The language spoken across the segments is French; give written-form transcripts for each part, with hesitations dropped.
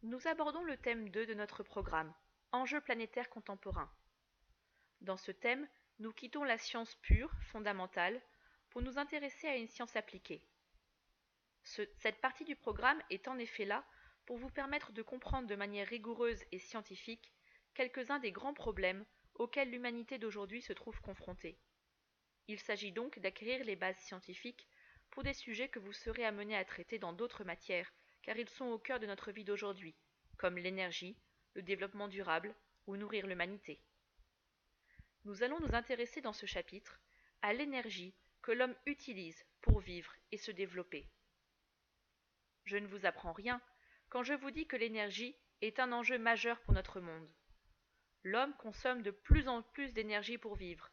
Nous abordons le thème 2 de notre programme, Enjeux planétaires contemporains. Dans ce thème, nous quittons la science pure, fondamentale, pour nous intéresser à une science appliquée. Cette partie du programme est en effet là pour vous permettre de comprendre de manière rigoureuse et scientifique quelques-uns des grands problèmes auxquels l'humanité d'aujourd'hui se trouve confrontée. Il s'agit donc d'acquérir les bases scientifiques pour des sujets que vous serez amenés à traiter dans d'autres matières, car ils sont au cœur de notre vie d'aujourd'hui, comme l'énergie, le développement durable ou nourrir l'humanité. Nous allons nous intéresser dans ce chapitre à l'énergie que l'homme utilise pour vivre et se développer. Je ne vous apprends rien quand je vous dis que l'énergie est un enjeu majeur pour notre monde. L'homme consomme de plus en plus d'énergie pour vivre,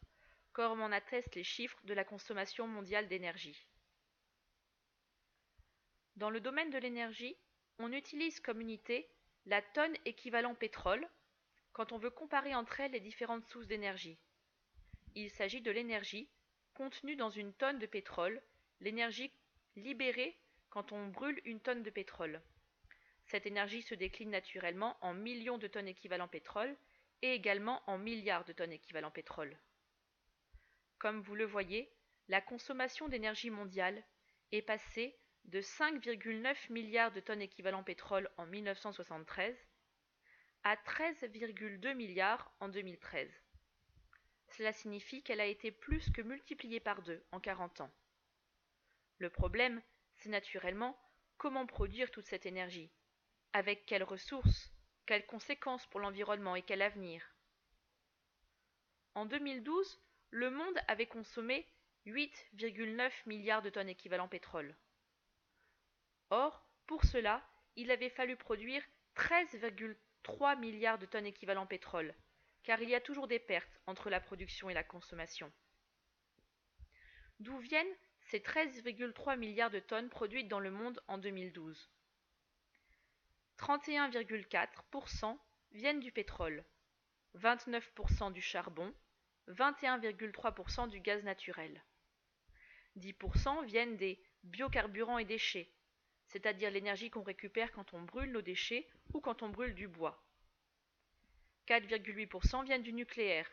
comme en attestent les chiffres de la consommation mondiale d'énergie. Dans le domaine de l'énergie, on utilise comme unité la tonne équivalent pétrole quand on veut comparer entre elles les différentes sources d'énergie. Il s'agit de l'énergie contenue dans une tonne de pétrole, l'énergie libérée quand on brûle une tonne de pétrole. Cette énergie se décline naturellement en millions de tonnes équivalent pétrole et également en milliards de tonnes équivalent pétrole. Comme vous le voyez, la consommation d'énergie mondiale est passée de 5,9 milliards de tonnes équivalent pétrole en 1973 à 13,2 milliards en 2013. Cela signifie qu'elle a été plus que multipliée par 2 en 40 ans. Le problème, c'est naturellement comment produire toute cette énergie, avec quelles ressources, quelles conséquences pour l'environnement et quel avenir. En 2012, le monde avait consommé 8,9 milliards de tonnes équivalent pétrole. Or, pour cela, il avait fallu produire 13,3 milliards de tonnes équivalent pétrole, car il y a toujours des pertes entre la production et la consommation. D'où viennent ces 13,3 milliards de tonnes produites dans le monde en 2012 ? 31,4% viennent du pétrole, 29% du charbon, 21,3% du gaz naturel. 10% viennent des biocarburants et déchets, c'est-à-dire l'énergie qu'on récupère quand on brûle nos déchets ou quand on brûle du bois. 4,8% viennent du nucléaire.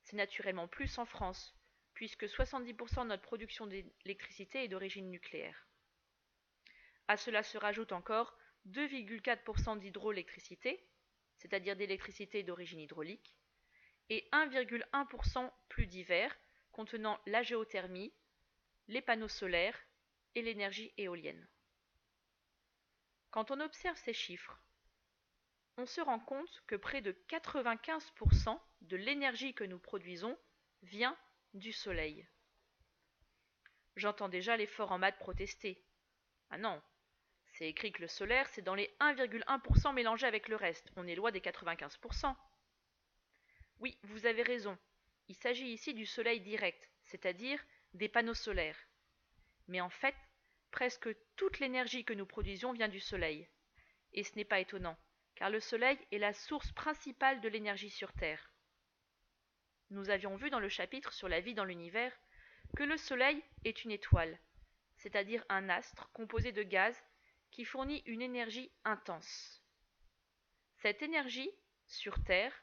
C'est naturellement plus en France, puisque 70% de notre production d'électricité est d'origine nucléaire. À cela se rajoute encore 2,4% d'hydroélectricité, c'est-à-dire d'électricité d'origine hydraulique, et 1,1% plus divers, contenant la géothermie, les panneaux solaires et l'énergie éolienne. Quand on observe ces chiffres, on se rend compte que près de 95% de l'énergie que nous produisons vient du soleil. J'entends déjà les forts en maths protester. Ah non, c'est écrit que le solaire, c'est dans les 1,1% mélangés avec le reste. On est loin des 95%. Oui, vous avez raison. Il s'agit ici du soleil direct, c'est-à-dire des panneaux solaires. Mais en fait, presque toute l'énergie que nous produisons vient du soleil. Et ce n'est pas étonnant, car le soleil est la source principale de l'énergie sur Terre. Nous avions vu dans le chapitre sur la vie dans l'univers que le soleil est une étoile, c'est-à-dire un astre composé de gaz qui fournit une énergie intense. Cette énergie, sur Terre,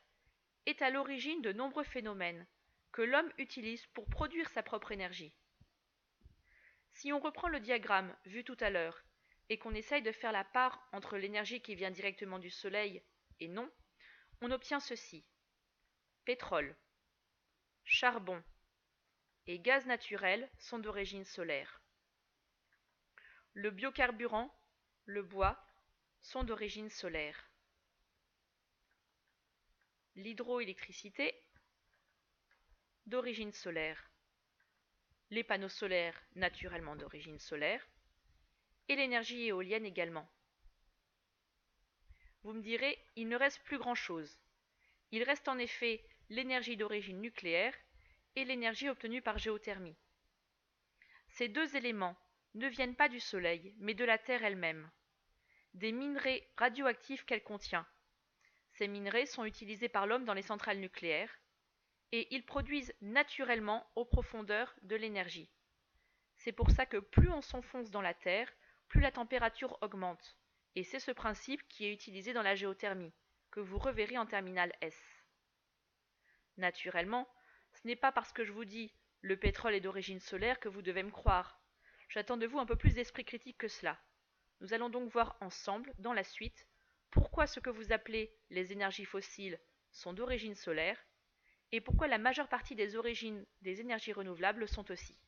est à l'origine de nombreux phénomènes que l'homme utilise pour produire sa propre énergie. Si on reprend le diagramme vu tout à l'heure et qu'on essaye de faire la part entre l'énergie qui vient directement du soleil et non, on obtient ceci. Pétrole, charbon et gaz naturel sont d'origine solaire. Le biocarburant, le bois, sont d'origine solaire. L'hydroélectricité, d'origine solaire. Les panneaux solaires, naturellement d'origine solaire. Et l'énergie éolienne également. Vous me direz, il ne reste plus grand-chose. Il reste en effet l'énergie d'origine nucléaire et l'énergie obtenue par géothermie. Ces deux éléments ne viennent pas du Soleil, mais de la Terre elle-même, des minerais radioactifs qu'elle contient. Ces minerais sont utilisés par l'homme dans les centrales nucléaires et ils produisent naturellement aux profondeurs de l'énergie. C'est pour ça que plus on s'enfonce dans la Terre, plus la température augmente Et c'est ce principe qui est utilisé dans la géothermie, que vous reverrez en terminale S. Naturellement, ce n'est pas parce que je vous dis le pétrole est d'origine solaire que vous devez me croire. J'attends de vous un peu plus d'esprit critique que cela. Nous allons donc voir ensemble, dans la suite, pourquoi ce que vous appelez les énergies fossiles sont d'origine solaire et pourquoi la majeure partie des origines des énergies renouvelables sont aussi.